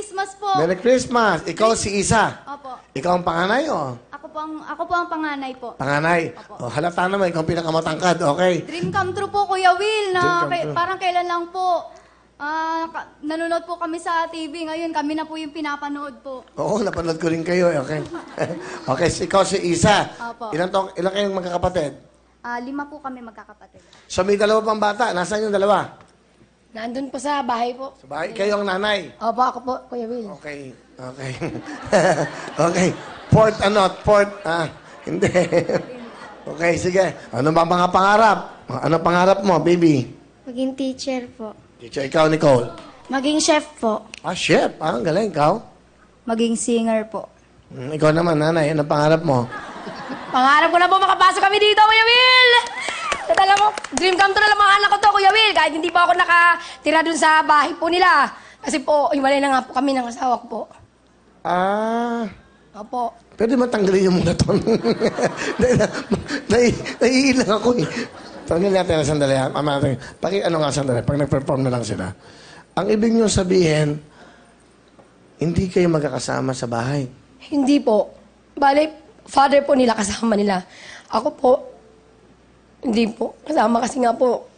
Christmas po. Merry Christmas. Ikaw si Isa. Opo. Ikaw ang panganay, o? Ako po ang panganay po. Panganay. Opo. O, halata naman, ikaw ang pinakamatangkad. Okay. Dream come true po, Kuya Will, Dream na come true. parang kailan lang po. Nanonood po kami sa TV ngayon. Kami na po yung pinapanood po. Oo, napanood ko rin kayo. Okay. Okay, ikaw si Isa. Opo. Ilan kayong magkakapatid? 5 po kami magkakapatid. So, may dalawa pang bata. Nasaan yung dalawa? Nandun po sa bahay po. Sa bahay. Kayo ang nanay. Opo, ako po, Kuya Will. Okay. Okay. Okay. Hindi. Okay, sige. Ano ba mga pangarap? Ano pangarap mo, baby? Maging teacher po. Teacher, ikaw, Nicole. Maging chef po. Chef. Ang galing. Ikaw? Maging singer po. Ikaw naman, nanay. Ano pangarap mo? Pangarap ko na po makapasok kami dito, Kuya Will! Alam mo, dream come true na lang mga anak ko to, Kuya Will. Kahit hindi pa ako nakatira dun sa bahay po nila. Kasi po, iwalay na nga po kami ng asawa ko po. Opo. Pwede matanggalin yung mga ton. Naiilang ako eh. Tanggalin natin na sandali. Sandali. Pag nag-perform na lang sila. Ang ibig nyo sabihin, hindi kayo magkakasama sa bahay. Hindi po. Bale, father po nila kasama nila. Ako po, hindi po. Kasama kasi nga po.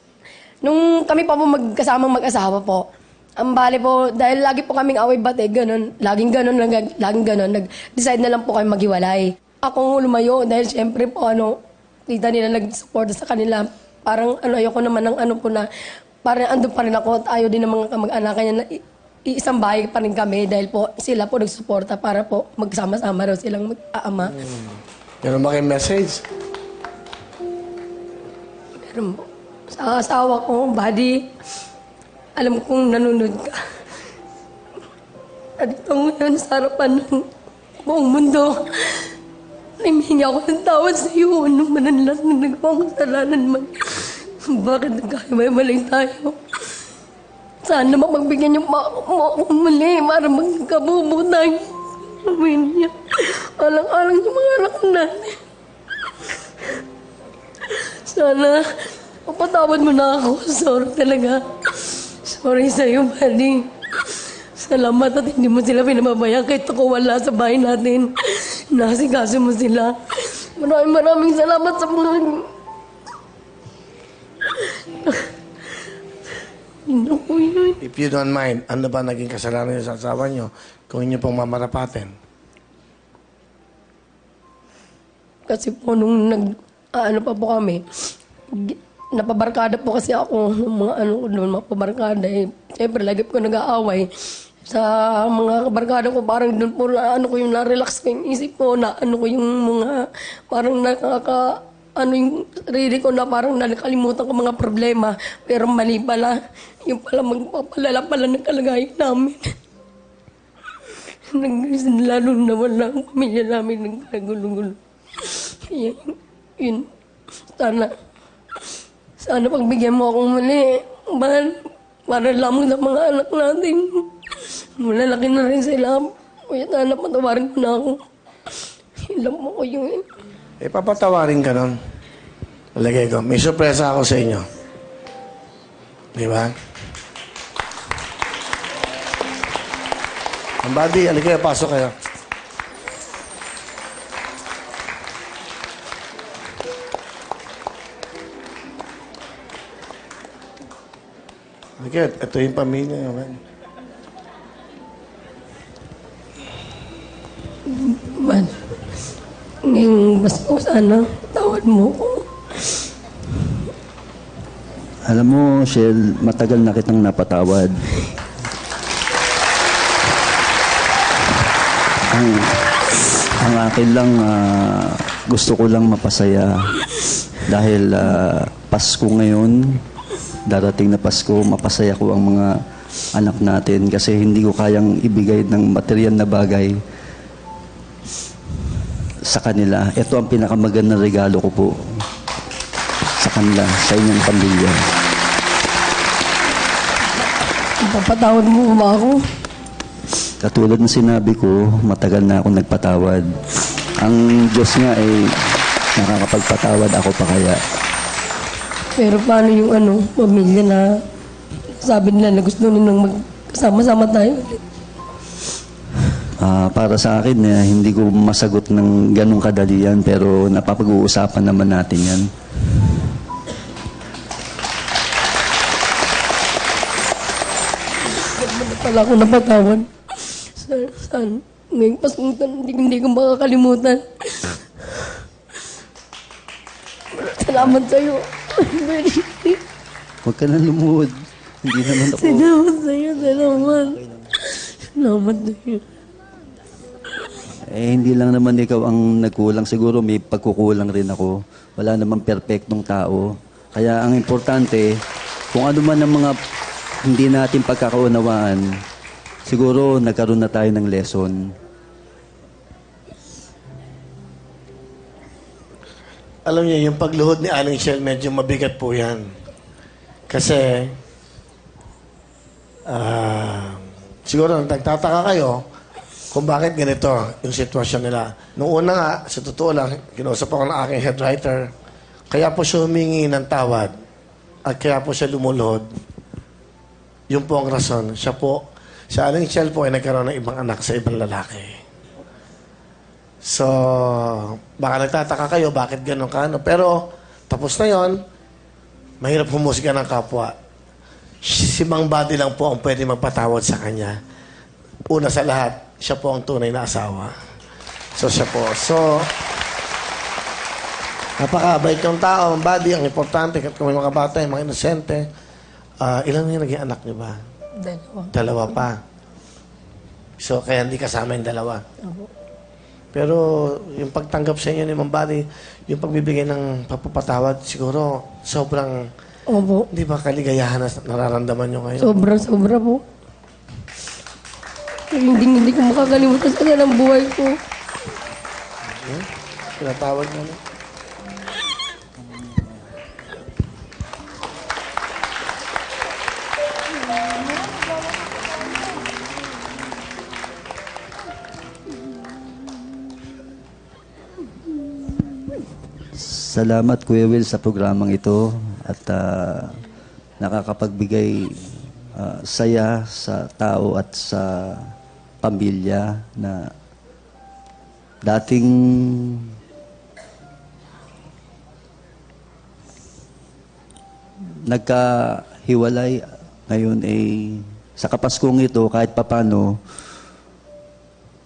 Nung kami pa po magkasamang mag-asawa po, ang bale po, dahil lagi po kaming away-bate, ganun, laging ganun, nag-decide na lang po kami maghiwalay. Ako lumayo dahil syempre po, tita nila nag-support sa kanila. Parang ayoko naman ng po na, parang andun pa rin ako at ayaw din ng mga kamag-anak niya na iisang bahay pa rin kami dahil po sila po nagsuporta para po magsama-sama raw silang mag-aama. Meron ba kayong message? Meron po. Sa asawa ko, buddy, alam kong nanonood ka. At ito ngayon sa harapan ng buong mundo, naimingi ako ng tawad sa iyo nung mananlas na nagpang kasalanan man. Bakit nagkakimay-maling tayo? Sana mapagbigyan niyo mo akong mali para magkabubo tayo sa pamilya. Alang-alang yung mga anak natin. Sana mapatawad mo na ako. Sorry talaga. Sorry sa'yo, buddy. Salamat at hindi mo sila pinababayaan kahit ako wala sa bahay natin. Nasikaso mo sila. Maraming salamat sa mga... If you don't mind, ano ba naging kasalanan niyo sa asawa niyo kung inyo pong mamarapatin? Kasi po nung pa po kami, napabarkada po kasi ako ng mga mapabarkada eh. Siyempre, lagi po nag-aaway. Sa mga kabarkada ko, parang doon po ko yung na-relax ko yung isip ko, ko yung mga, parang yung sarili ko na parang nakalimutan ko mga problema. Pero mali pala, yung pala magpapalala pala ng kalagayan namin. Lalo na wala ang pamilya namin nagkagulo-gulo. Yun. Sana pagbigyan mo akong mali. Para lamang sa mga anak natin. Malalaki na rin sila. Kuya, sana patawarin mo na ako. Ilam mo ko yun. Papatawarin ka nun. Lagay ko. May sorpresa ako sa inyo. Di ba? Ang buddy, alin kayo, pasok kayo. Alin ito yung pamilya naman. Man, ngayong Pasko, sana tawad mo ko. Alam mo, Shell, matagal na kitang napatawad. Ang akin lang, gusto ko lang mapasaya. Dahil Pasko ngayon, darating na Pasko, mapasaya ko ang mga anak natin kasi hindi ko kayang ibigay ng material na bagay sa kanila. Ito ang pinakamagandang regalo ko po sa kanila, sa inyong pamilya. Papatawad mo ba ako? Katulad ng sinabi ko, matagal na ako nagpatawad. Ang Diyos nga ay nakakapagpatawad, ako pa kaya. Pero paano yung pamilya na sabi nila na gusto nilang magkasama-sama tayo ulit? Para sa akin, hindi ko masagot ng ganong kadalian, pero napapag-uusapan naman natin yan. Wala ko napatawad. Saan? Ngayong Paskong hindi ko makakalimutan. Salamat sa'yo. Huwag ka na lumuhod. Hindi naman ako... Salamat sa'yo. Salamat. Salamat sa'yo. Hindi lang naman ikaw ang nagkulang. Siguro may pagkukulang rin ako. Wala namang perpektong tao. Kaya ang importante, kung ano man ang mga hindi natin pagkakaunawaan, siguro nagkaroon na tayo ng lesson. Alam niyo, yung pagluhod ni Aling Shell, medyo mabigat po yan. Kasi, siguro nagtataka kayo kung bakit ganito yung sitwasyon nila. Noong una nga, sa totoo lang, kinausap ako ng aking head writer, kaya po siya humingi ng tawad at kaya po siya lumuluhod. Yun po ang rason. Siya po, si Aling Shell po ay nagkaroon ng ibang anak sa ibang lalaki. So, baka nagtataka kayo, bakit ganun ka, no? Pero, tapos na yon, mahirap humusga ng kapwa. Si Mang Buddy lang po ang pwede magpatawad sa kanya. Una sa lahat, siya po ang tunay na asawa. So, siya po. So, napakabait yung tao, Mang Buddy, ang importante, kung may mga bata, yung mga inosente. Ilan yung naging anak niyo ba? Dalawa pa. So, kaya hindi kasama yung dalawa. Pero yung pagtanggap sa inyo ni Mang Buddy, yung pagbibigay ng papapatawad, siguro sobrang, Opo. hindi ba kaligayahan na nararamdaman nyo ngayon? Sobra po. Hindi ko makakalimutan sa ng buhay ko. Pinatawad mo na. Salamat, Kuya Will, sa programang ito at nakakapagbigay saya sa tao at sa pamilya na dating nagkahiwalay, ngayon sa Kapaskong ito, kahit papano,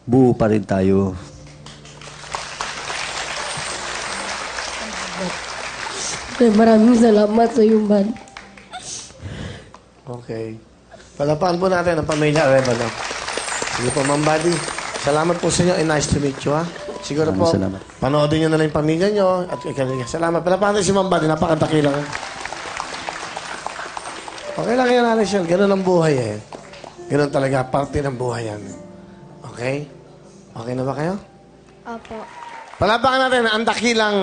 buo pa rin tayo. Maraming salamat sa iyo, man. Okay. Palapakan po natin ang pamilya Arevalo. Sige po, Mang Buddy. Salamat po sa inyo and nice to meet you, ha? Siguro po, Salamat. panoodin nyo na lang yung pamilya nyo at ikaw. Salamat. Palapakan natin si Mang Buddy. Napakadakilang. Okay lang yan, Alishel. Ganun ang buhay, eh. Ganun talaga. Parte ng buhay yan. Okay? Okay na ba kayo? Opo. Palapakan natin ang dakilang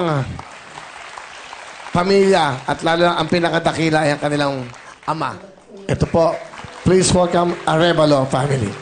pamilya at lalo ang pinakadakila ay ang kanilang ama. Ito po, please welcome Arevalo family.